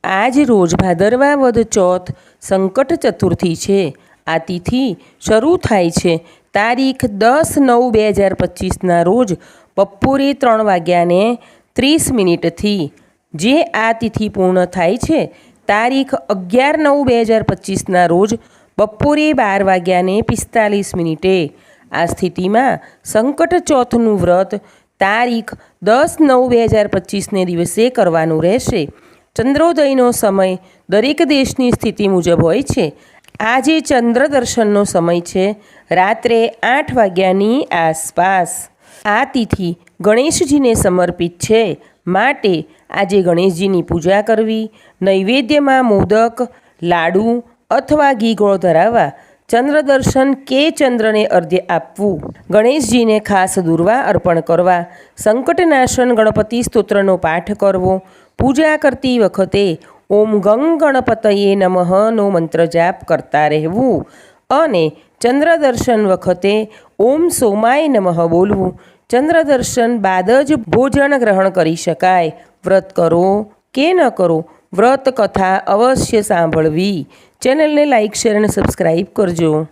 આજ રોજ ભાદરવા વદ ચોથ સંકટ ચતુર્થી છે। આ તિથિ શરૂ થાય છે તારીખ 10/9/2025ના રોજ બપોરે 3:30 જે આ તિથિ પૂર્ણ થાય છે તારીખ 11/9/2025ના રોજ બપોરે 12:45। આ સ્થિતિમાં સંકટ ચોથનું વ્રત તારીખ 10/9/2025ને દિવસે કરવાનું રહેશે। ચંદ્રોદયનો સમય દરેક દેશની સ્થિતિ મુજબ હોય છે। આજે ચંદ્ર દર્શનનો સમય છે રાત્રે 8 વાગ્યાની આસપાસ। આ તિથિ ગણેશજીને સમર્પિત છે, માટે આજે ગણેશજીની પૂજા કરવી, નૈવેદ્યમાં મોદક, લાડુ અથવા ઘી ગોળ ધરાવવા, ચંદ્ર દર્શન કે ચંદ્રને અર્ધ્ય આપવું, ગણેશજીને ખાસ દુર્વા અર્પણ કરવા, સંકટનાશન ગણપતિ સ્તોત્રનો પાઠ કરવો, પૂજા કરતી વખતે ઓમ ગંગ ગણપતયે નમઃનો મંત્ર જાપ કરતા રહેવું અને ચંદ્ર દર્શન વખતે ઓમ સોમાય નમઃ બોલવું। ચંદ્ર દર્શન બાદ જ ભોજન ગ્રહણ કરી શકાય। વ્રત કરો કે ન કરો, વ્રત કથા અવશ્ય સાંભળવી। ચેનલને લાઇક, શેર અને સબસ્ક્રાઈબ કરજો।